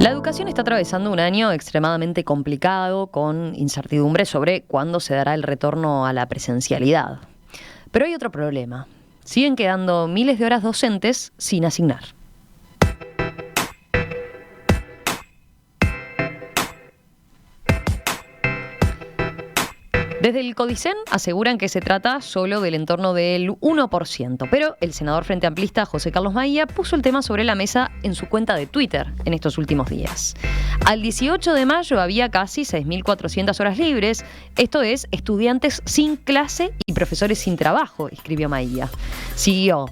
La educación está atravesando un año extremadamente complicado, con incertidumbre sobre cuándo se dará el retorno a la presencialidad. Pero hay otro problema. Siguen quedando miles de horas docentes sin asignar. Desde el Codicen aseguran que se trata solo del entorno del 1%, pero el senador frente amplista José Carlos Maía puso el tema sobre la mesa en su cuenta de Twitter en estos últimos días. Al 18 de mayo había casi 6.400 horas libres, esto es, estudiantes sin clase y profesores sin trabajo, escribió Maía. Siguió.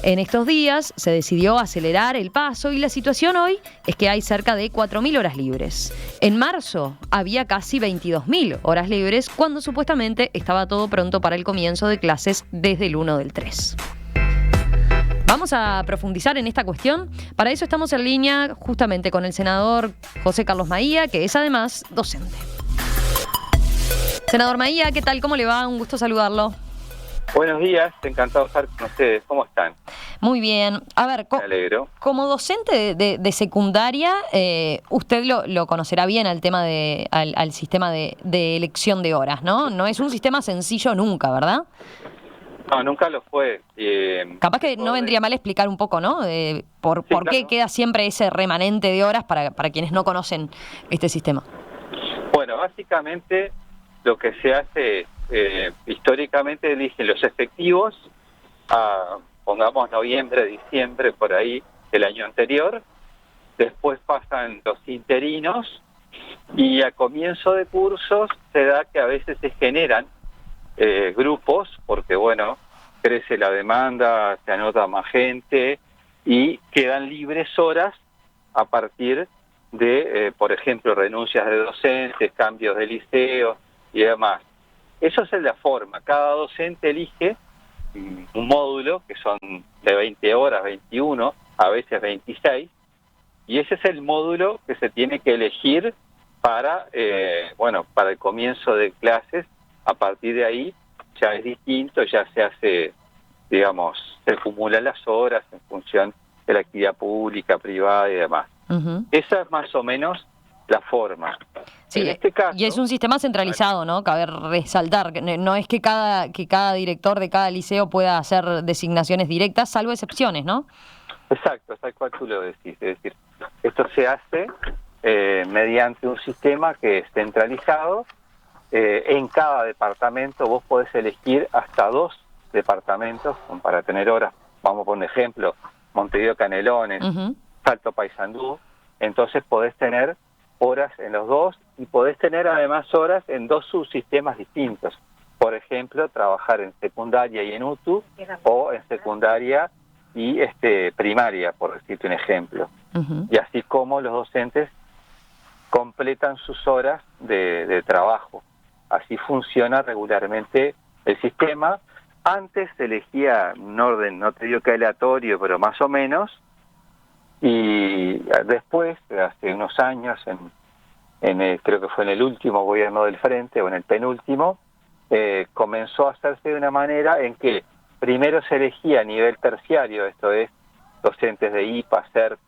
En estos días se decidió acelerar el paso y la situación hoy es que hay cerca de 4.000 horas libres. En marzo había casi 22.000 horas libres cuando supuestamente estaba todo pronto para el comienzo de clases desde el 1/3. Vamos a profundizar en esta cuestión. Para eso estamos en línea justamente con el senador José Carlos Maía, que es además docente. Senador Maía, ¿qué tal? ¿Cómo le va? Un gusto saludarlo. Buenos días, encantado de estar con ustedes. ¿Cómo están? Muy bien. A ver, Me alegro. Como docente de secundaria, usted lo conocerá bien al tema al sistema de elección de horas, ¿no? No es un sistema sencillo nunca, ¿verdad? No, nunca lo fue. Capaz que no vendría mal explicar un poco, ¿no? ¿Por claro. qué queda siempre ese remanente de horas para quienes no conocen este sistema? Bueno, básicamente lo que se hace históricamente eligen los efectivos pongamos noviembre, diciembre, por ahí del año anterior. Después pasan los interinos y a comienzo de cursos se da que a veces se generan grupos, porque bueno, crece la demanda, se anota más gente y quedan libres horas a partir de, por ejemplo, renuncias de docentes, cambios de liceo y demás. Eso es la forma. Cada docente elige un módulo, que son de 20 horas, 21, a veces 26, y ese es el módulo que se tiene que elegir para el comienzo de clases. A partir de ahí ya es distinto, ya se hace, digamos, se acumulan las horas en función de la actividad pública, privada y demás. Uh-huh. Esa es más o menos la forma. Sí, en este caso, y es un sistema centralizado, ¿no? Cabe resaltar, no es que cada director de cada liceo pueda hacer designaciones directas, salvo excepciones, ¿no? Exacto, tal cual tú lo decís. Es decir, esto se hace mediante un sistema que es centralizado. En cada departamento vos podés elegir hasta 2 departamentos para tener horas. Vamos por un ejemplo, Montevideo Canelones, uh-huh. Salto Paysandú. Entonces podés tener horas en los 2 y podés tener además horas en 2 subsistemas distintos. Por ejemplo, trabajar en secundaria y en UTU, o en secundaria y primaria, por decirte un ejemplo. Uh-huh. Y así como los docentes completan sus horas de trabajo. Así funciona regularmente el sistema. Antes se elegía un orden, no te digo que aleatorio, pero más o menos. Y después, hace unos años, creo que fue en el último gobierno del Frente, o en el penúltimo, comenzó a hacerse de una manera en que primero se elegía a nivel terciario, esto es, docentes de IPA, CERT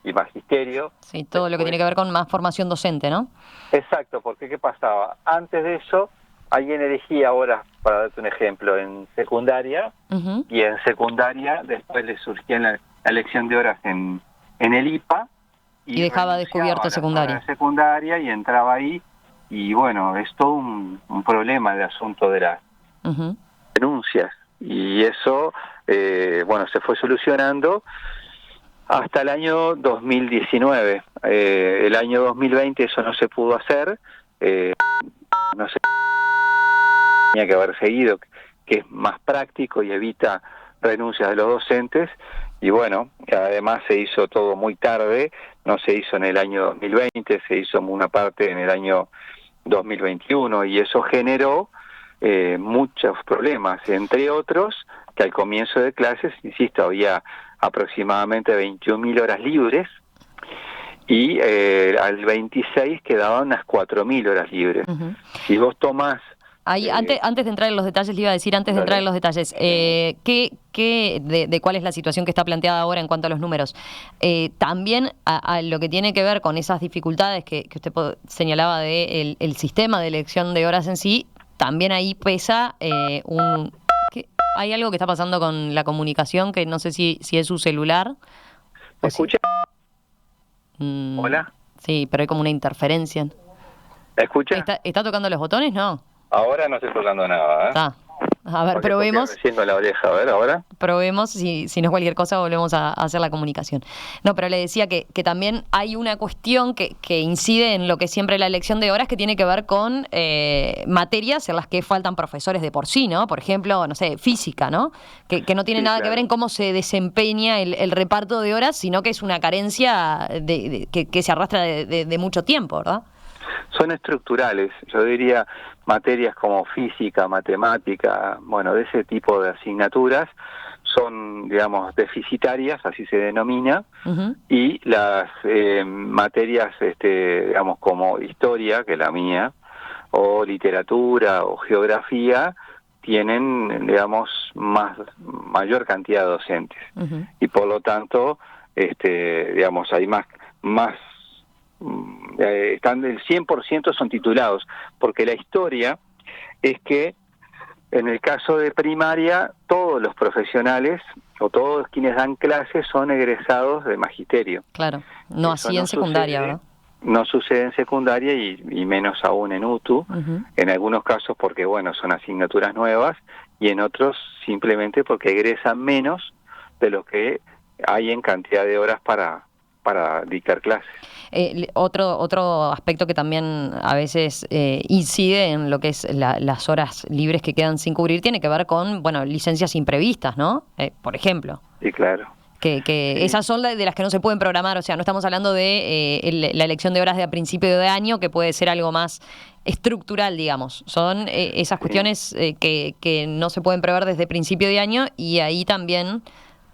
y magisterio. Sí, todo lo que tiene que ver con más formación docente, ¿no? Exacto, porque ¿qué pasaba? Antes de eso, alguien elegía horas, para darte un ejemplo, en secundaria, uh-huh. Y en secundaria después le surgía la elección de horas en el IPA. Y dejaba descubierto secundaria y entraba ahí. Y bueno, es todo un problema el asunto de las uh-huh. denuncias. Y eso, se fue solucionando hasta el año 2019. El año 2020 eso no se pudo hacer. No se tenía que haber seguido, que es más práctico y evita renuncias de los docentes. Y bueno, además se hizo todo muy tarde, no se hizo en el año 2020, se hizo una parte en el año 2021 y eso generó muchos problemas, entre otros que al comienzo de clases, insisto, había aproximadamente 21.000 horas libres y al 26 quedaban unas 4.000 horas libres. Uh-huh. Si vos tomás Ahí, antes de entrar en los detalles, le iba a decir, antes de entrar en los detalles, de cuál es la situación que está planteada ahora en cuanto a los números. También a lo que tiene que ver con esas dificultades que usted señalaba de el sistema de elección de horas en sí, también ahí pesa hay algo que está pasando con la comunicación, que no sé si es su celular. ¿Me escucha? Hola. Sí, pero hay como una interferencia. ¿Escucha? ¿Está tocando los botones? No. Ahora no estoy tocando nada, Está. A ver, probemos. Recién la oreja, a ver, ahora. Probemos, si no es cualquier cosa, volvemos a hacer la comunicación. No, pero le decía que también hay una cuestión que incide en lo que es siempre la elección de horas, que tiene que ver con materias en las que faltan profesores de por sí, ¿no? Por ejemplo, no sé, física, ¿no? Que no tiene nada que ver en cómo se desempeña el reparto de horas, sino que es una carencia que se arrastra de mucho tiempo, ¿verdad? Son estructurales, yo diría materias como física, matemática, bueno, de ese tipo de asignaturas son, digamos, deficitarias, así se denomina, y las materias, digamos, como historia, que es la mía, o literatura o geografía, tienen, digamos, mayor cantidad de docentes, y por lo tanto, digamos, hay más están el 100% son titulados, porque la historia es que en el caso de primaria todos los profesionales o todos quienes dan clases son egresados de magisterio. Claro, no eso así en secundaria, ¿verdad? No sucede en secundaria y menos aún en UTU, en algunos casos porque bueno, son asignaturas nuevas y en otros simplemente porque egresan menos de lo que hay en cantidad de horas para dictar clases. Otro aspecto que también a veces incide en lo que es las horas libres que quedan sin cubrir tiene que ver con, bueno, licencias imprevistas, ¿no? Por ejemplo. Sí, claro. Que esas son de las que no se pueden programar, o sea, no estamos hablando de la elección de horas de a principio de año, que puede ser algo más estructural, digamos. Son esas cuestiones que no se pueden prever desde principio de año y ahí también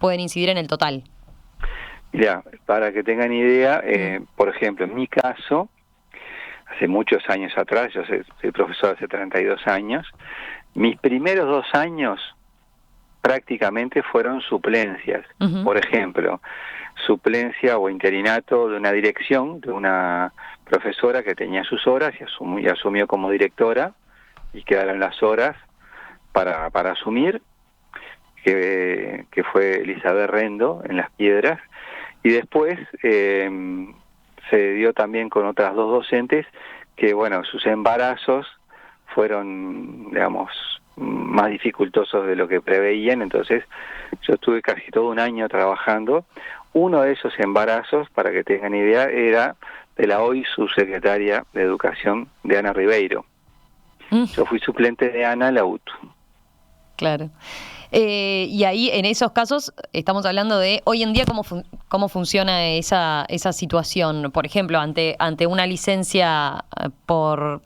pueden incidir en el total. Mira, para que tengan idea, por ejemplo, en mi caso, hace muchos años atrás, yo soy profesor hace 32 años, mis primeros 2 años prácticamente fueron suplencias. Por ejemplo, suplencia o interinato de una dirección, de una profesora que tenía sus horas y asumió como directora, y quedaron las horas para asumir, que fue Elizabeth Rendo en Las Piedras. Y después se dio también con otras 2 docentes que, bueno, sus embarazos fueron, digamos, más dificultosos de lo que preveían, entonces yo estuve casi todo un año trabajando. Uno de esos embarazos, para que tengan idea, era de la hoy subsecretaria de Educación, de Ana Ribeiro. Yo fui suplente de Ana en la UTU. Claro. Y ahí, en esos casos, estamos hablando de hoy en día cómo funciona esa situación. Por ejemplo, ante una licencia por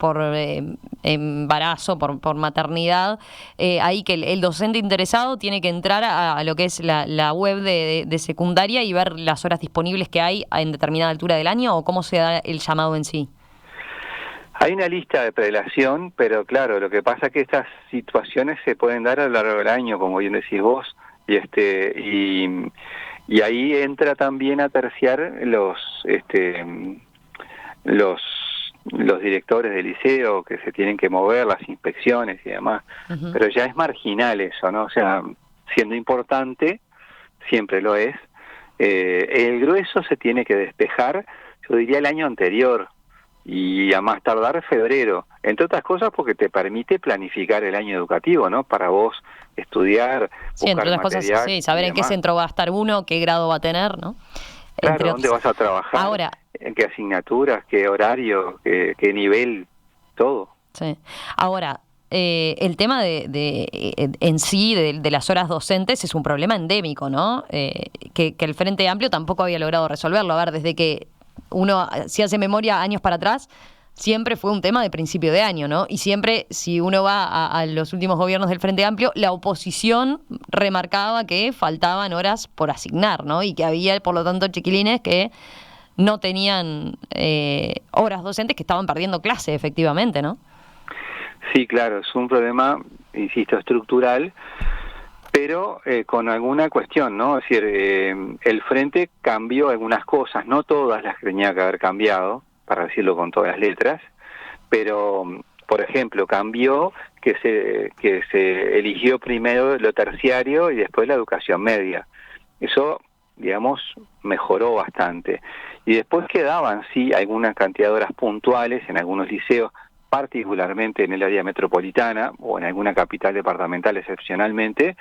embarazo, por maternidad, ahí que el docente interesado tiene que entrar a lo que es la web de secundaria y ver las horas disponibles que hay en determinada altura del año, o cómo se da el llamado en sí. Hay una lista de prelación, pero claro, lo que pasa es que estas situaciones se pueden dar a lo largo del año, como bien decís vos, y ahí entra también a terciar los directores del liceo, que se tienen que mover, las inspecciones y demás, pero ya es marginal eso, ¿no? O sea, siendo importante, siempre lo es, el grueso se tiene que despejar, yo diría el año anterior, y a más tardar febrero, entre otras cosas porque te permite planificar el año educativo, ¿no? Para vos estudiar, sí, entre otras cosas, sí, saber en qué centro va a estar uno, qué grado va a tener, ¿no? Claro, dónde vas a trabajar, ahora, en qué asignaturas, qué horario, qué nivel, todo. Sí. Ahora, el tema en sí de las horas docentes es un problema endémico, ¿no? Que el Frente Amplio tampoco había logrado resolverlo. A ver, desde que uno, si hace memoria años para atrás, siempre fue un tema de principio de año, ¿no? Y siempre, si uno va a los últimos gobiernos del Frente Amplio, la oposición remarcaba que faltaban horas por asignar, ¿no? Y que había, por lo tanto, chiquilines que no tenían horas docentes, que estaban perdiendo clase, efectivamente, ¿no? Sí, claro, es un problema, insisto, estructural, pero con alguna cuestión, ¿no? Es decir, el frente cambió algunas cosas, no todas las que tenía que haber cambiado, para decirlo con todas las letras, pero, por ejemplo, cambió que se eligió primero lo terciario y después la educación media. Eso, digamos, mejoró bastante. Y después quedaban, sí, alguna cantidad de horas puntuales en algunos liceos, particularmente en el área metropolitana o en alguna capital departamental excepcionalmente,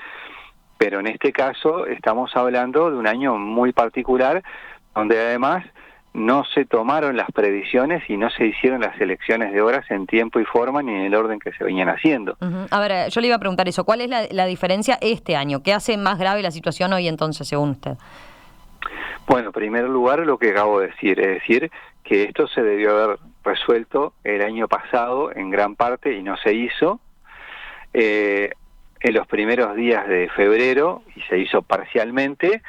pero en este caso estamos hablando de un año muy particular, donde además no se tomaron las previsiones y no se hicieron las selecciones de horas en tiempo y forma ni en el orden que se venían haciendo. Uh-huh. A ver, yo le iba a preguntar eso. ¿Cuál es la diferencia este año? ¿Qué hace más grave la situación hoy entonces, según usted? Bueno, en primer lugar, lo que acabo de decir, es decir, que esto se debió haber resuelto el año pasado en gran parte y no se hizo. En los primeros días de febrero y se hizo parcialmente,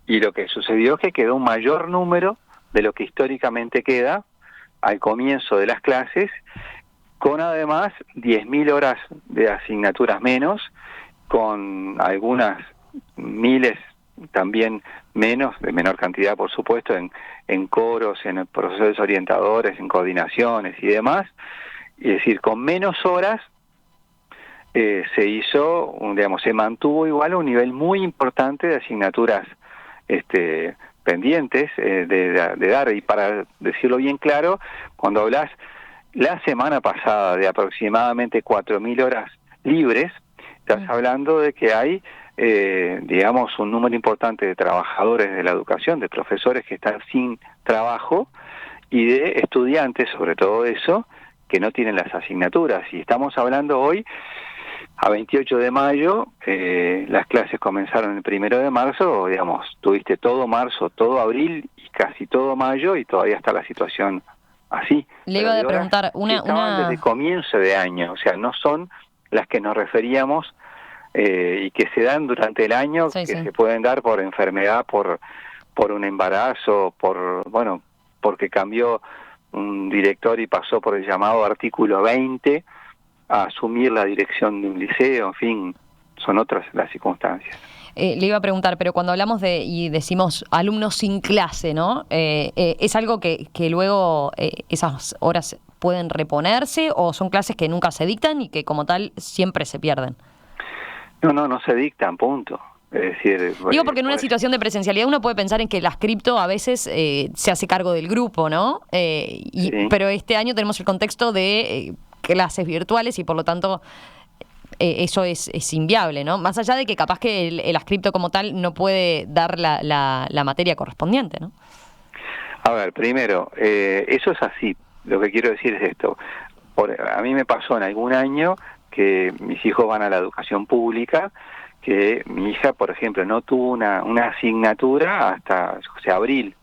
y lo que sucedió es que quedó un mayor número de lo que históricamente queda al comienzo de las clases, con además 10.000 horas de asignaturas menos, con algunas miles también menos, de menor cantidad por supuesto, en coros, en procesos orientadores, en coordinaciones y demás, es decir, con menos horas se hizo, digamos, se mantuvo igual un nivel muy importante de asignaturas pendientes de dar. Y para decirlo bien claro, cuando hablas la semana pasada de aproximadamente 4.000 horas libres, estás hablando de que hay, digamos, un número importante de trabajadores de la educación, de profesores que están sin trabajo y de estudiantes, sobre todo eso, que no tienen las asignaturas. Y estamos hablando hoy, a 28 de mayo, las clases comenzaron el 1 de marzo, digamos, tuviste todo marzo, todo abril y casi todo mayo y todavía está la situación así. Le iba a preguntar, desde comienzo de año, o sea, no son las que nos referíamos y que se dan durante el año, sí, que sí. se pueden dar por enfermedad, por un embarazo, porque cambió un director y pasó por el llamado artículo 20, a asumir la dirección de un liceo, en fin, son otras las circunstancias. Le iba a preguntar, pero cuando hablamos y decimos alumnos sin clase, ¿no? ¿Es algo que luego esas horas pueden reponerse o son clases que nunca se dictan y que como tal siempre se pierden? No se dictan, punto. Es decir, digo porque en una situación de presencialidad uno puede pensar en que las cripto a veces se hace cargo del grupo, ¿no? Sí. Pero este año tenemos el contexto de clases virtuales y por lo tanto eso es inviable, ¿no? Más allá de que capaz que el ascripto como tal no puede dar la materia correspondiente, ¿no? A ver, primero, eso es así. Lo que quiero decir es esto. A mí me pasó en algún año que mis hijos van a la educación pública, que mi hija, por ejemplo, no tuvo una asignatura hasta abril.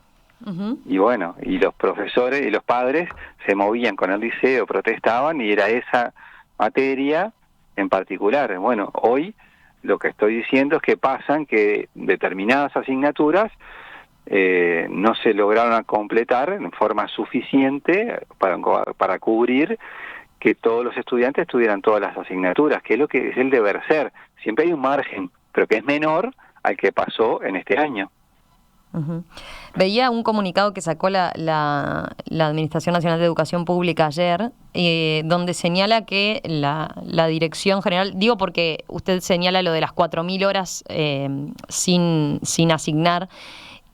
Uh-huh. Y bueno, y los profesores y los padres se movían con el liceo, protestaban y era esa materia en particular. Bueno, hoy lo que estoy diciendo es que pasan que determinadas asignaturas no se lograron completar en forma suficiente para cubrir que todos los estudiantes tuvieran todas las asignaturas, que es lo que es el deber ser. Siempre hay un margen, pero que es menor al que pasó en este año. Uh-huh. Veía un comunicado que sacó la Administración Nacional de Educación Pública ayer, donde señala que la Dirección General, digo porque usted señala lo de las 4.000 horas sin asignar,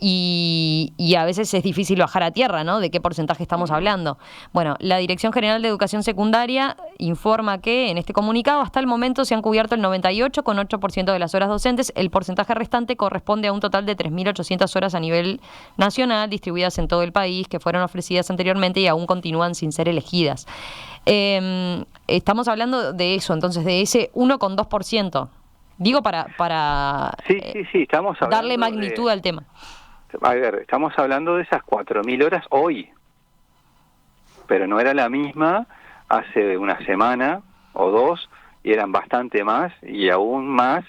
y a veces es difícil bajar a tierra, ¿no? ¿De qué porcentaje estamos hablando? Bueno, la Dirección General de Educación Secundaria informa que en este comunicado hasta el momento se han cubierto el 98,8% de las horas docentes. El porcentaje restante corresponde a un total de 3.800 horas a nivel nacional, distribuidas en todo el país, que fueron ofrecidas anteriormente y aún continúan sin ser elegidas. Estamos hablando de eso, entonces, de ese 1,2%. Digo para sí, estamos hablando darle magnitud al tema. A ver, estamos hablando de esas 4.000 horas hoy, pero no era la misma hace una semana o dos, y eran bastante más, y aún más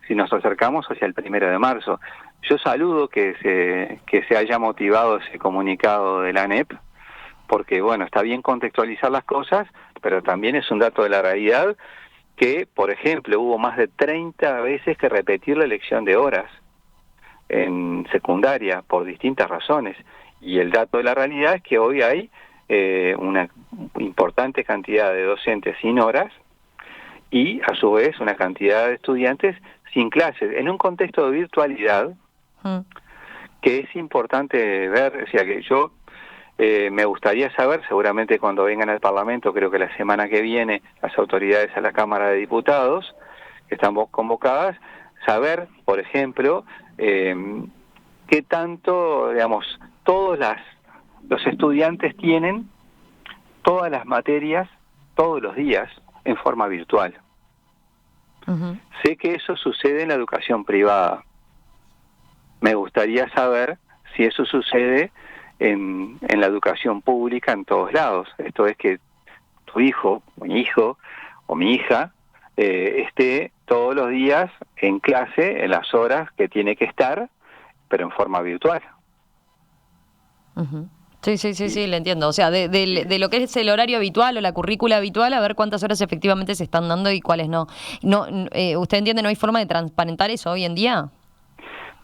si nos acercamos hacia el 1 de marzo. Yo saludo que se haya motivado ese comunicado de la ANEP, porque bueno, está bien contextualizar las cosas, pero también es un dato de la realidad que, por ejemplo, hubo más de 30 veces que repetir la elección de horas en secundaria por distintas razones. Y el dato de la realidad es que hoy hay una importante cantidad de docentes sin horas y, a su vez, una cantidad de estudiantes sin clases, en un contexto de virtualidad que es importante ver. O sea, que yo me gustaría saber, seguramente cuando vengan al Parlamento, creo que la semana que viene, las autoridades a la Cámara de Diputados, que están convocadas, saber, por ejemplo, qué tanto, digamos, los estudiantes tienen todas las materias todos los días en forma virtual. Sé que eso sucede en la educación privada. Me gustaría saber si eso sucede en la educación pública en todos lados. Esto es que tu hijo, mi hijo o mi hija esté todos los días en clase en las horas que tiene que estar, pero en forma virtual. Sí, le entiendo. O sea, de lo que es el horario habitual o la currícula habitual, a ver cuántas horas efectivamente se están dando y cuáles no. ¿Usted entiende, no hay forma de transparentar eso hoy en día?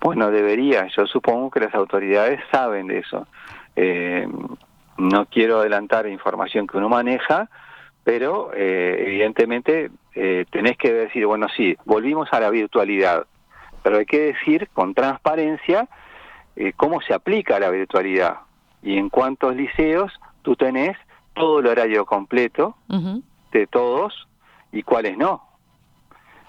Bueno, debería. Yo supongo que las autoridades saben de eso. No quiero adelantar información que uno maneja, pero evidentemente tenés que decir, bueno, sí, volvimos a la virtualidad, pero hay que decir con transparencia cómo se aplica la virtualidad y en cuántos liceos tú tenés todo el horario completo de todos y cuáles no.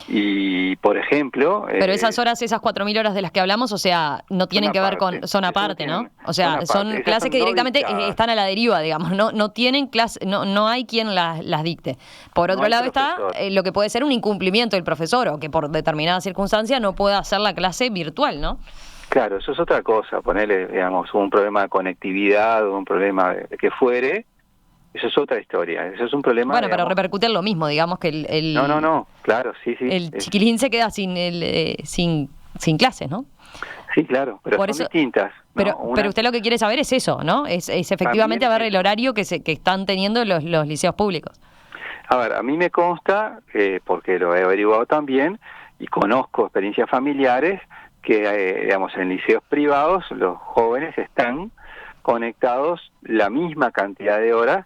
Y, por ejemplo... Pero esas horas, esas 4.000 horas de las que hablamos, o sea, no tienen que ver con... Son aparte, ¿no? O sea, son clases que directamente están a la deriva, digamos. No tienen clase, no hay quien las dicte. Por otro lado está lo que puede ser un incumplimiento del profesor o que por determinada circunstancia no pueda hacer la clase virtual, ¿no? Claro, eso es otra cosa. Ponerle, digamos, un problema de conectividad o un problema de que fuere... Eso es otra historia, eso es un problema... Bueno, pero repercute en lo mismo, digamos que el No, claro, sí. El chiquilín se queda sin clases, ¿no? Sí, claro, pero por son eso, distintas. Pero usted lo que quiere saber es eso, ¿no? Es efectivamente ver el horario que están teniendo los liceos públicos. A ver, a mí me consta, porque lo he averiguado también, y conozco experiencias familiares, que, digamos, en liceos privados los jóvenes están conectados la misma cantidad de horas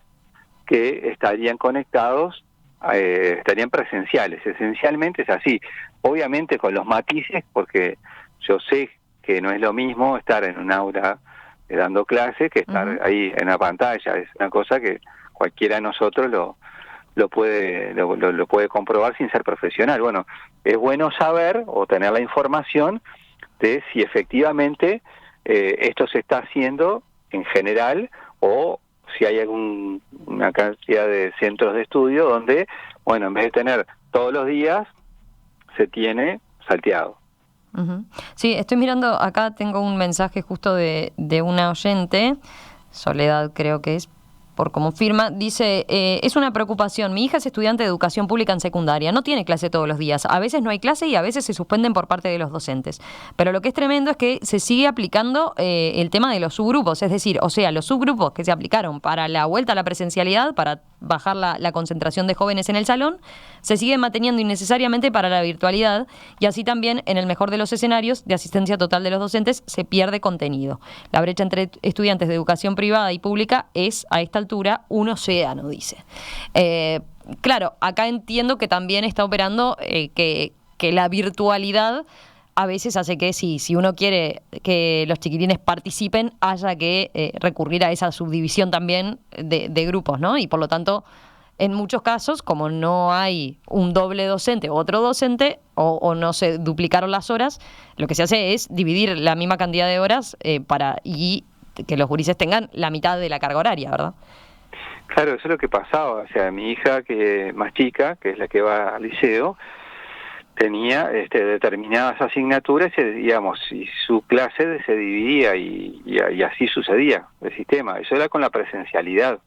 que estarían conectados, estarían presenciales. Esencialmente es así, obviamente con los matices, porque yo sé que no es lo mismo estar en un aula dando clase que estar ahí en la pantalla. Es una cosa que cualquiera de nosotros lo puede comprobar sin ser profesional. Bueno, es bueno saber o tener la información de si efectivamente esto se está haciendo en general o si hay una cantidad de centros de estudio donde, bueno, en vez de tener todos los días, se tiene salteado. Sí, estoy mirando, acá tengo un mensaje justo de una oyente, Soledad creo que es, por cómo firma, dice, es una preocupación, mi hija es estudiante de educación pública en secundaria, no tiene clase todos los días, a veces no hay clase y a veces se suspenden por parte de los docentes, pero lo que es tremendo es que se sigue aplicando el tema de los subgrupos, es decir, o sea, los subgrupos que se aplicaron para la vuelta a la presencialidad, para bajar la concentración de jóvenes en el salón, se siguen manteniendo innecesariamente para la virtualidad y así también, en el mejor de los escenarios, de asistencia total de los docentes, se pierde contenido. La brecha entre estudiantes de educación privada y pública es, a esta altura, un océano, dice. Claro, acá entiendo que también está operando que la virtualidad a veces hace que si uno quiere que los chiquilines participen, haya que recurrir a esa subdivisión también de grupos, ¿no? Y por lo tanto, en muchos casos, como no hay un doble docente o otro docente, o no se duplicaron las horas, lo que se hace es dividir la misma cantidad de horas y que los gurises tengan la mitad de la carga horaria, ¿verdad? Claro, eso es lo que pasaba. O sea, mi hija, que más chica, que es la que va al liceo, tenía determinadas asignaturas, digamos, y su clase se dividía y así sucedía el sistema. Eso era con la presencialidad.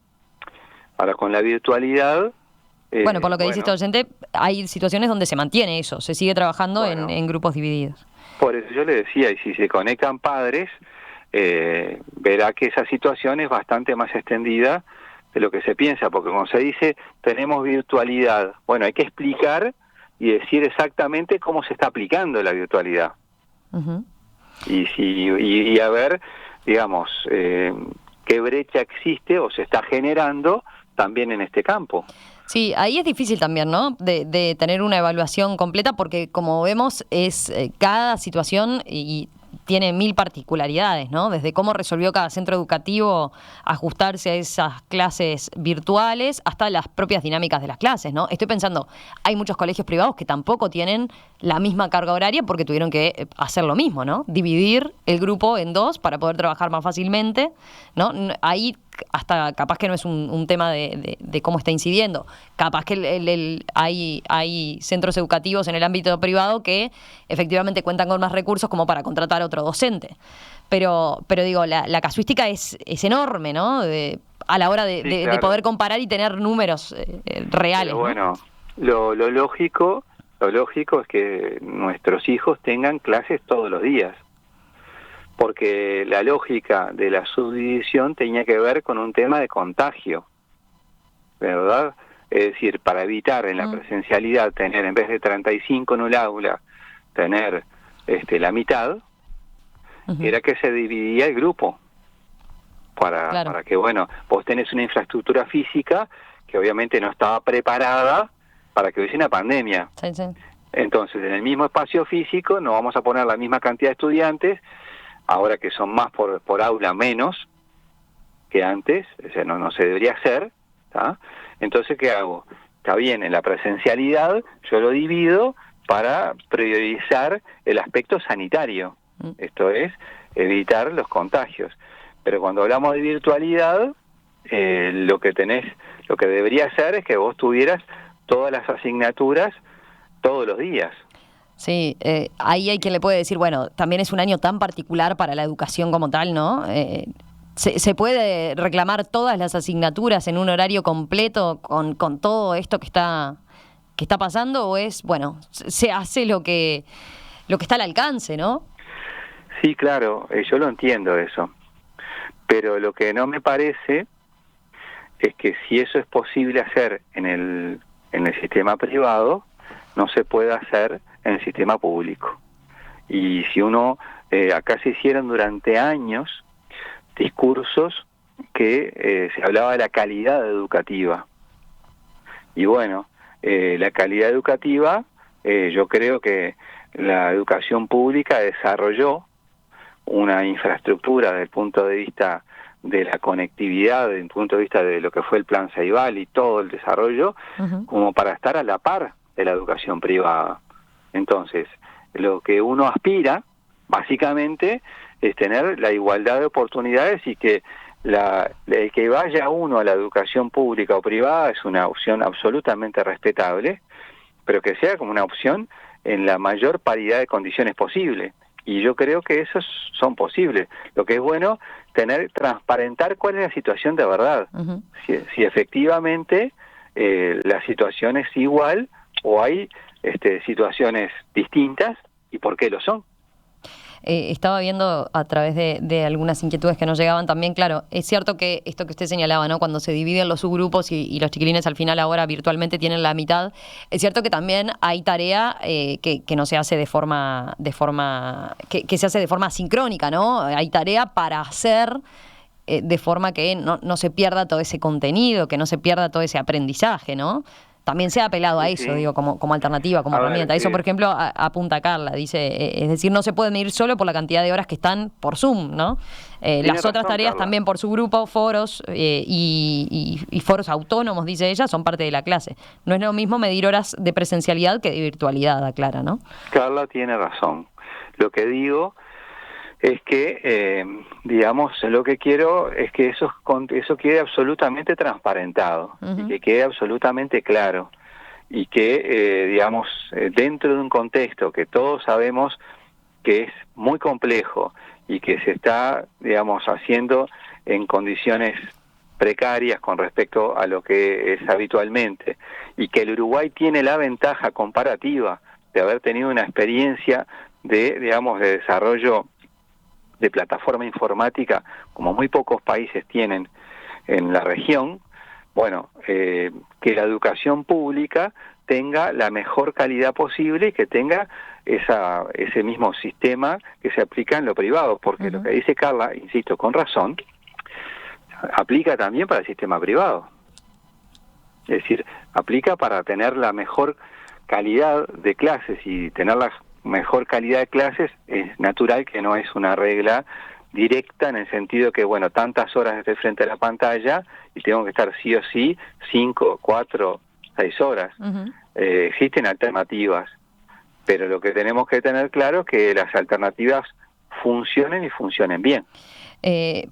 Ahora, con la virtualidad... bueno, por lo que dice este docente, hay situaciones donde se mantiene eso, se sigue trabajando en grupos divididos. Por eso yo le decía, y si se conectan padres, verá que esa situación es bastante más extendida de lo que se piensa, porque cuando se dice tenemos virtualidad, bueno, hay que explicar y decir exactamente cómo se está aplicando la virtualidad. Ujú. Y a ver, digamos, qué brecha existe o se está generando también en este campo. Sí, ahí es difícil también, ¿no? De tener una evaluación completa porque, como vemos, es cada situación y tiene mil particularidades, ¿no? Desde cómo resolvió cada centro educativo ajustarse a esas clases virtuales hasta las propias dinámicas de las clases, ¿no? Estoy pensando, hay muchos colegios privados que tampoco tienen la misma carga horaria porque tuvieron que hacer lo mismo, ¿no? Dividir el grupo en dos para poder trabajar más fácilmente, ¿no? Ahí hasta capaz que no es un tema de cómo está incidiendo. Capaz que hay centros educativos en el ámbito privado que efectivamente cuentan con más recursos como para contratar a otro docente. Pero digo, la casuística es enorme, ¿no? A la hora Sí, claro. de poder comparar y tener números reales. Pero bueno, ¿no? Lo lógico es que nuestros hijos tengan clases todos los días. Porque la lógica de la subdivisión tenía que ver con un tema de contagio, ¿verdad? Es decir, para evitar en la presencialidad tener, en vez de 35 en un aula, tener la mitad, era que se dividía el grupo, para que, bueno, vos tenés una infraestructura física que obviamente no estaba preparada para que hubiese una pandemia. Sí, sí. Entonces, en el mismo espacio físico no vamos a poner la misma cantidad de estudiantes, ahora que son más por aula menos que antes, o sea, no se debería hacer, ¿tá? Entonces, ¿qué hago? Está bien, en la presencialidad yo lo divido para priorizar el aspecto sanitario, esto es, evitar los contagios. Pero cuando hablamos de virtualidad, lo que debería ser es que vos tuvieras todas las asignaturas todos los días. Sí, ahí hay quien le puede decir, bueno, también es un año tan particular para la educación como tal, ¿no? ¿Se puede reclamar todas las asignaturas en un horario completo con todo esto que está pasando? ¿O es, bueno, se hace lo que está al alcance, ¿no? Sí, claro, yo lo entiendo eso. Pero lo que no me parece es que si eso es posible hacer en el sistema privado, no se puede hacer en el sistema público. Y si acá se hicieron durante años discursos que se hablaba de la calidad educativa. Y bueno, la calidad educativa, yo creo que la educación pública desarrolló una infraestructura desde el punto de vista de la conectividad, desde el punto de vista de lo que fue el Plan Ceibal y todo el desarrollo, como para estar a la par de la educación privada. Entonces, lo que uno aspira, básicamente, es tener la igualdad de oportunidades y que el que vaya uno a la educación pública o privada es una opción absolutamente respetable, pero que sea como una opción en la mayor paridad de condiciones posible. Y yo creo que esos son posibles. Lo que es bueno, transparentar cuál es la situación de verdad. Si efectivamente la situación es igual o hay situaciones distintas y por qué lo son. Estaba viendo a través de algunas inquietudes que nos llegaban también, claro, es cierto que esto que usted señalaba, ¿no? Cuando se dividen los subgrupos y los chiquilines al final ahora virtualmente tienen la mitad, es cierto que también hay tarea que no se hace de forma que se hace de forma sincrónica, ¿no? Hay tarea para hacer de forma que no se pierda todo ese contenido, que no se pierda todo ese aprendizaje, ¿no? También se ha apelado a eso, Sí. digo, como alternativa, como herramienta. Eso, por ejemplo, apunta Carla, dice, es decir, no se puede medir solo por la cantidad de horas que están por Zoom, ¿no? Las otras tareas Carla. También por su grupo, foros y foros autónomos, dice ella, son parte de la clase. No es lo mismo medir horas de presencialidad que de virtualidad, aclara, ¿no? Carla tiene razón. Lo que digo es que, digamos, lo que quiero es que eso quede absolutamente transparentado y que quede absolutamente claro y que, digamos, dentro de un contexto que todos sabemos que es muy complejo y que se está, digamos, haciendo en condiciones precarias con respecto a lo que es habitualmente y que el Uruguay tiene la ventaja comparativa de haber tenido una experiencia de desarrollo de plataforma informática como muy pocos países tienen en la región, bueno, que la educación pública tenga la mejor calidad posible y que tenga ese mismo sistema que se aplica en lo privado, porque lo que dice Carla, insisto, con razón, aplica también para el sistema privado. Es decir, aplica para tener la mejor calidad de clases, y tener la mejor calidad de clases es natural que no es una regla directa en el sentido que, bueno, tantas horas estoy frente a la pantalla y tengo que estar sí o sí 5, 4, 6 horas. Existen alternativas, pero lo que tenemos que tener claro es que las alternativas funcionen y funcionen bien.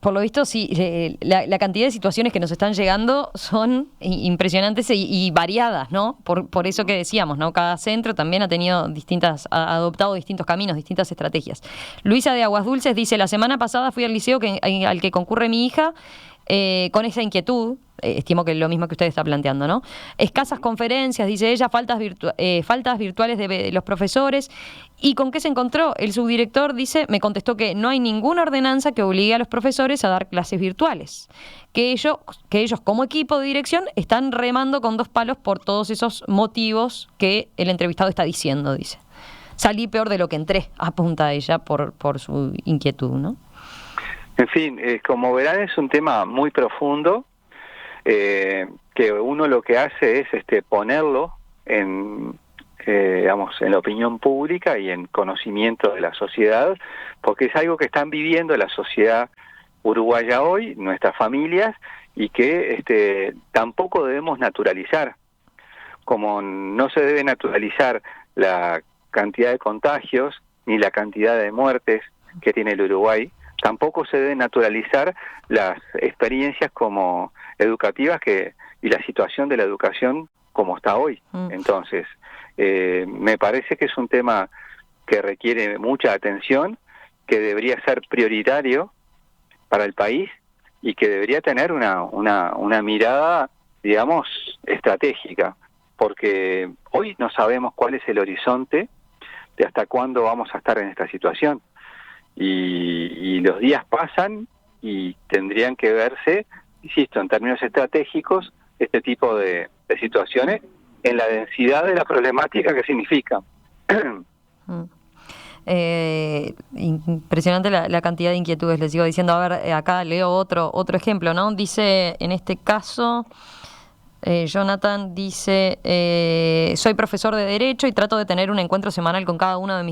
Por lo visto, sí, la cantidad de situaciones que nos están llegando son impresionantes y variadas, ¿no? Por eso que decíamos, ¿no? Cada centro también ha adoptado distintos caminos, distintas estrategias. Luisa de Aguas Dulces dice: la semana pasada fui al liceo al que concurre mi hija, con esa inquietud, estimo que es lo mismo que usted está planteando, ¿no? Escasas conferencias, dice ella, faltas virtuales de los profesores. ¿Y con qué se encontró? El subdirector, dice, me contestó que no hay ninguna ordenanza que obligue a los profesores a dar clases virtuales, que ellos como equipo de dirección están remando con 2 palos por todos esos motivos que el entrevistado está diciendo, dice. Salí peor de lo que entré, apunta ella por su inquietud, ¿no? En fin, como verán, es un tema muy profundo, que uno lo que hace es ponerlo en la opinión pública y en conocimiento de la sociedad, porque es algo que están viviendo la sociedad uruguaya hoy, nuestras familias, y que tampoco debemos naturalizar. Como no se debe naturalizar la cantidad de contagios ni la cantidad de muertes que tiene el Uruguay, tampoco se deben naturalizar las experiencias como educativas y la situación de la educación como está hoy. Entonces, me parece que es un tema que requiere mucha atención, que debería ser prioritario para el país y que debería tener una mirada, digamos, estratégica, porque hoy no sabemos cuál es el horizonte de hasta cuándo vamos a estar en esta situación. Y los días pasan y tendrían que verse, insisto, en términos estratégicos, este tipo de situaciones en la densidad de la problemática que significa. Impresionante la cantidad de inquietudes, les sigo diciendo. A ver, acá leo otro ejemplo, ¿no? Dice, en este caso, Jonathan dice: soy profesor de Derecho y trato de tener un encuentro semanal con cada uno de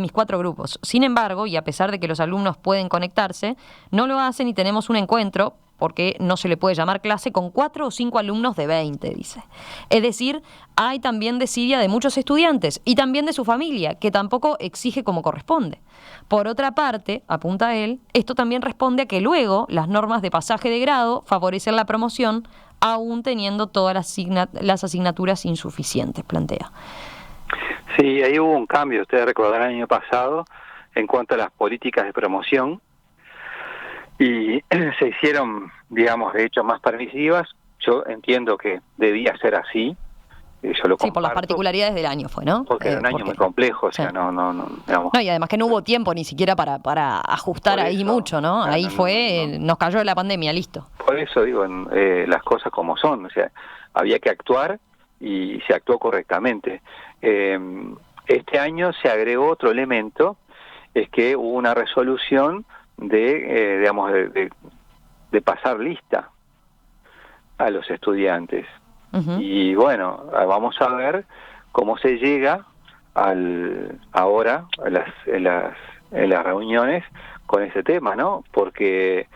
mis 4 grupos. Sin embargo, y a pesar de que los alumnos pueden conectarse, no lo hacen y tenemos un encuentro, porque no se le puede llamar clase, con 4 o 5 alumnos de 20, dice. Es decir, hay también desidia de muchos estudiantes y también de su familia, que tampoco exige como corresponde. Por otra parte, apunta él, esto también responde a que luego las normas de pasaje de grado favorecen la promoción, aún teniendo todas las asignaturas insuficientes, plantea. Sí, ahí hubo un cambio, ustedes recordarán el año pasado, en cuanto a las políticas de promoción, y se hicieron, digamos, de hecho más permisivas. Yo entiendo que debía ser así, yo lo comparto. Sí, por las particularidades del año fue, ¿no? Porque era un año muy complejo, o sea, sí. no, digamos. No, y además que no hubo tiempo ni siquiera para ajustar ahí mucho, ¿no? Ahí nos cayó la pandemia, listo. Por eso digo, las cosas como son, o sea, había que actuar y se actuó correctamente. Este año se agregó otro elemento, es que hubo una resolución de pasar lista a los estudiantes. Y bueno, vamos a ver cómo se llega ahora en las reuniones con ese tema, ¿no? Porque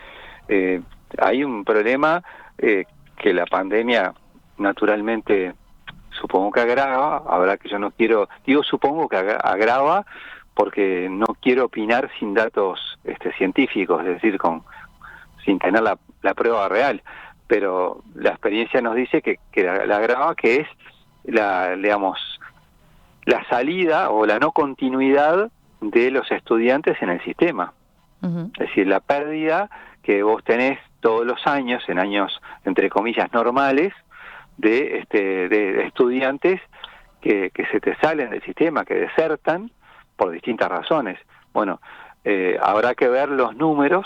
hay un problema que la pandemia naturalmente supongo que agrava. Habrá que yo no quiero, supongo que agrava porque no quiero opinar sin datos científicos, es decir, sin tener la prueba real. Pero la experiencia nos dice que la agrava, que es la salida o la no continuidad de los estudiantes en el sistema. Es decir, la pérdida que vos tenés todos los años, en años entre comillas normales, de estudiantes que se te salen del sistema, que desertan por distintas razones. Bueno, habrá que ver los números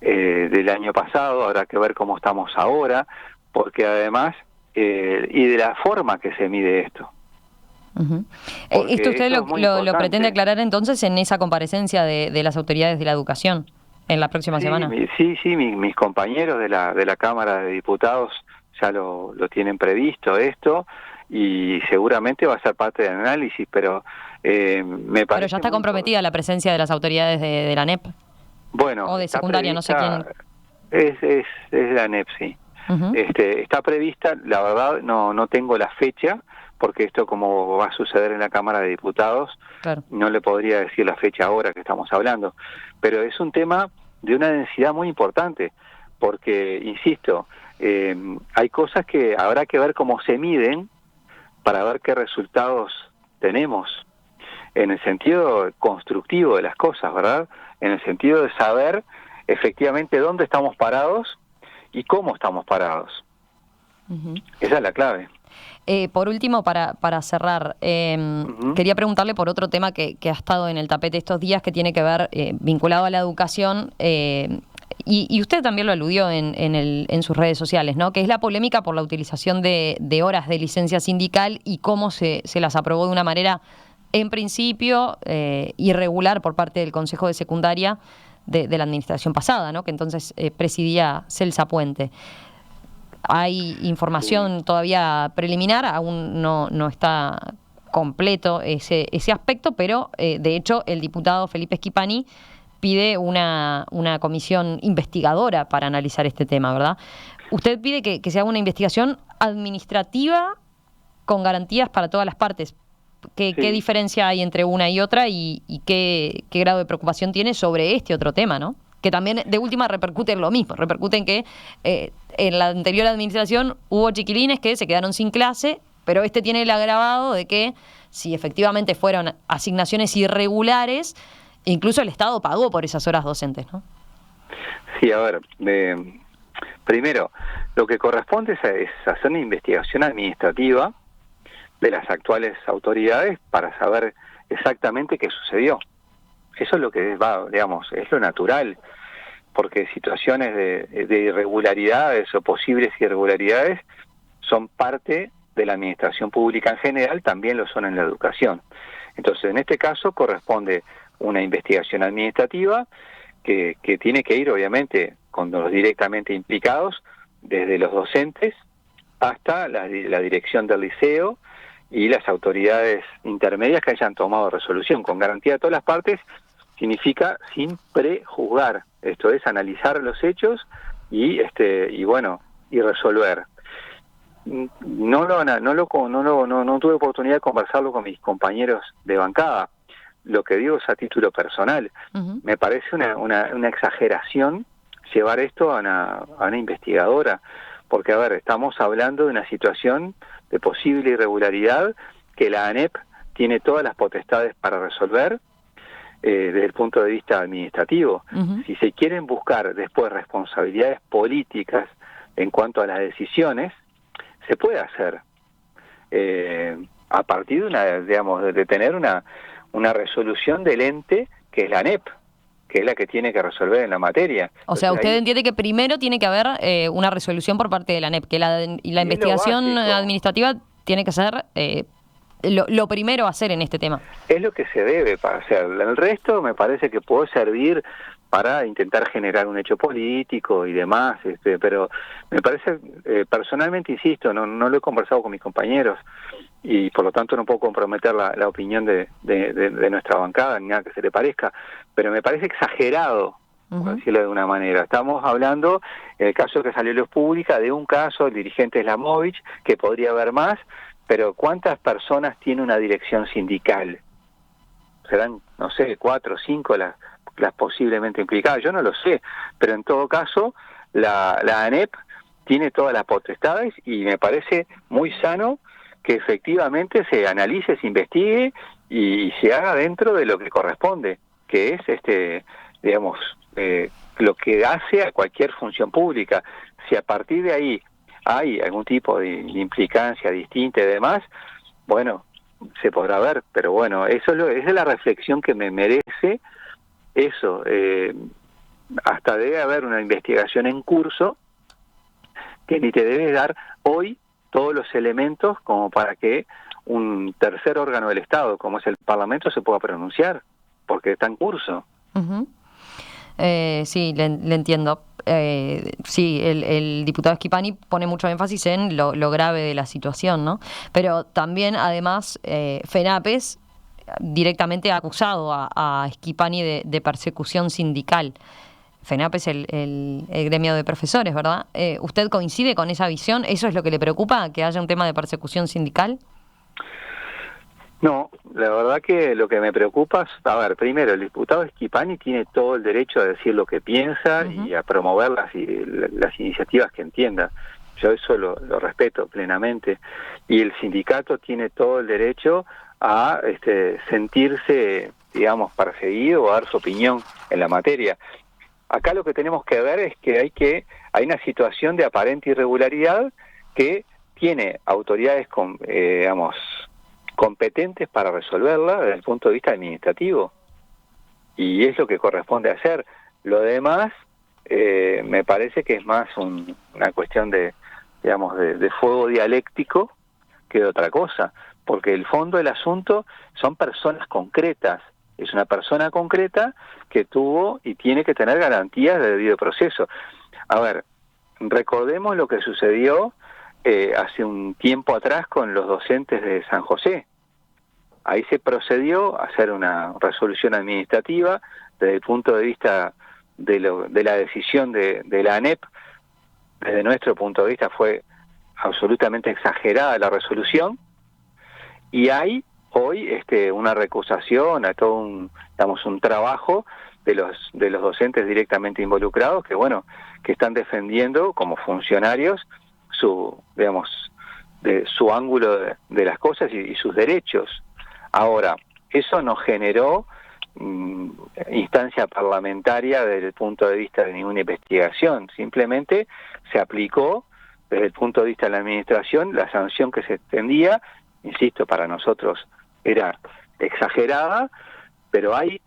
del año pasado, habrá que ver cómo estamos ahora, porque además, y de la forma que se mide esto. Uh-huh. Porque ¿Esto usted eso es muy lo importante. pretende aclarar entonces en esa comparecencia de las autoridades de la educación en la próxima semana? Sí, mis compañeros de la Cámara de Diputados ya lo tienen previsto esto, y seguramente va a ser parte del análisis, pero me parece... Pero ya está comprometida la presencia de las autoridades de la ANEP. Bueno, o de secundaria, no sé quién. Es la ANEP, sí. Uh-huh. Está prevista, la verdad no tengo la fecha, porque esto, como va a suceder en la Cámara de Diputados, Claro. no le podría decir la fecha ahora que estamos hablando, pero es un tema de una densidad muy importante, porque, insisto, hay cosas que habrá que ver cómo se miden para ver qué resultados tenemos, en el sentido constructivo de las cosas, ¿verdad? En el sentido de saber efectivamente dónde estamos parados y cómo estamos parados. Uh-huh. Esa es la clave. Por último, para cerrar, Uh-huh. quería preguntarle por otro tema que ha estado en el tapete estos días, que tiene que ver, vinculado a la educación, y usted también lo aludió en sus redes sociales, ¿no? Que es la polémica por la utilización de horas de licencia sindical y cómo se las aprobó de una manera, en principio, irregular por parte del Consejo de Secundaria de la administración pasada, ¿no? Que entonces presidía Celsa Puente. Hay información todavía preliminar, aún no está completo ese aspecto, pero de hecho el diputado Felipe Schifani pide una comisión investigadora para analizar este tema, ¿verdad? Usted pide que se haga una investigación administrativa con garantías para todas las partes. ¿Qué diferencia hay entre una y otra y qué grado de preocupación tiene sobre este otro tema, ¿no? Que también de última repercute en lo mismo, repercute en que en la anterior administración hubo chiquilines que se quedaron sin clase, pero este tiene el agravado de que si efectivamente fueron asignaciones irregulares, incluso el Estado pagó por esas horas docentes, ¿no? Sí, a ver, primero, lo que corresponde es hacer una investigación administrativa de las actuales autoridades para saber exactamente qué sucedió. Eso es lo que va, digamos, es lo natural, porque situaciones de irregularidades o posibles irregularidades son parte de la administración pública en general, también lo son en la educación. Entonces, en este caso corresponde una investigación administrativa que tiene que ir, obviamente, con los directamente implicados, desde los docentes hasta la dirección del liceo y las autoridades intermedias que hayan tomado resolución, con garantía de todas las partes. Significa sin prejuzgar, esto es analizar los hechos y resolver. No tuve oportunidad de conversarlo con mis compañeros de bancada. Lo que digo es a título personal. Uh-huh. Me parece una exageración llevar esto a una investigadora, porque, a ver, estamos hablando de una situación de posible irregularidad que la ANEP tiene todas las potestades para resolver desde el punto de vista administrativo. Uh-huh. Si se quieren buscar después responsabilidades políticas en cuanto a las decisiones, se puede hacer a partir de tener una resolución del ente que es la ANEP, que es la que tiene que resolver en la materia. O sea, usted entiende que primero tiene que haber una resolución por parte de la ANEP, que la investigación administrativa tiene que ser lo primero a hacer en este tema. Es lo que se debe para hacer. El resto me parece que puede servir para intentar generar un hecho político y demás, pero me parece, personalmente, insisto, no lo he conversado con mis compañeros y por lo tanto no puedo comprometer la opinión de nuestra bancada ni nada que se le parezca, pero me parece exagerado, por decirlo de una manera. Estamos hablando, en el caso que salió a luz pública, de un caso, el dirigente Slamovich, que podría haber más, pero ¿cuántas personas tiene una dirección sindical? Serán, no sé, 4 o 5 las posiblemente implicadas, yo no lo sé, pero en todo caso la ANEP tiene todas las potestades y me parece muy sano que efectivamente se analice, se investigue y se haga dentro de lo que corresponde, que es lo que hace a cualquier función pública. Si a partir de ahí hay algún tipo de implicancia distinta y demás, bueno, se podrá ver, pero bueno, esa es la reflexión que me merece eso. hasta debe haber una investigación en curso que ni te debe dar hoy todos los elementos como para que un tercer órgano del Estado, como es el Parlamento, se pueda pronunciar, porque está en curso. Uh-huh. Sí, le entiendo. Sí, el diputado Schifani pone mucho énfasis en lo grave de la situación, ¿no? Pero también, además, FENAPES directamente ha acusado a Schifani de persecución sindical. FENAPES es el gremio de profesores, ¿verdad? ¿Usted coincide con esa visión? ¿Eso es lo que le preocupa, que haya un tema de persecución sindical? No, la verdad que lo que me preocupa es, a ver, primero, el diputado Schifani tiene todo el derecho a decir lo que piensa y a promover las iniciativas que entienda. Yo eso lo respeto plenamente. Y el sindicato tiene todo el derecho a sentirse, digamos, perseguido o a dar su opinión en la materia. Acá lo que tenemos que ver es que hay una situación de aparente irregularidad que tiene autoridades competentes para resolverla desde el punto de vista administrativo, y es lo que corresponde hacer. Lo demás me parece que es más una cuestión de fuego dialéctico que de otra cosa, porque el fondo del asunto son personas concretas. Es una persona concreta que tuvo y tiene que tener garantías de debido proceso. A ver, recordemos lo que sucedió hace un tiempo atrás con los docentes de San José. Ahí se procedió a hacer una resolución administrativa desde el punto de vista de la decisión de la ANEP. Desde nuestro punto de vista fue absolutamente exagerada la resolución, y hay hoy una recusación a todo un trabajo de los docentes directamente involucrados que están defendiendo como funcionarios su ángulo de las cosas y sus derechos. Ahora, eso no generó instancia parlamentaria desde el punto de vista de ninguna investigación, simplemente se aplicó desde el punto de vista de la administración la sanción que se extendía. Insisto, para nosotros era exagerada, pero hay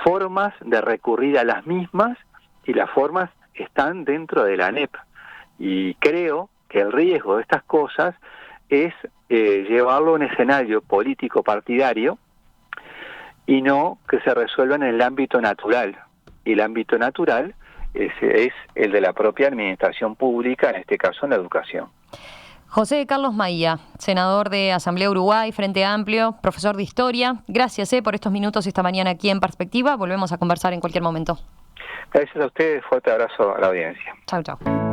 formas de recurrir a las mismas, y las formas están dentro de la ANEP, y creo que el riesgo de estas cosas es llevarlo a un escenario político partidario y no que se resuelva en el ámbito natural, y el ámbito natural es el de la propia administración pública, en este caso en la educación. José Carlos Maía, senador de Asamblea Uruguay, Frente Amplio, profesor de Historia. Gracias por estos minutos esta mañana aquí en Perspectiva. Volvemos a conversar en cualquier momento. Gracias a ustedes, fuerte abrazo a la audiencia. Chau, chau.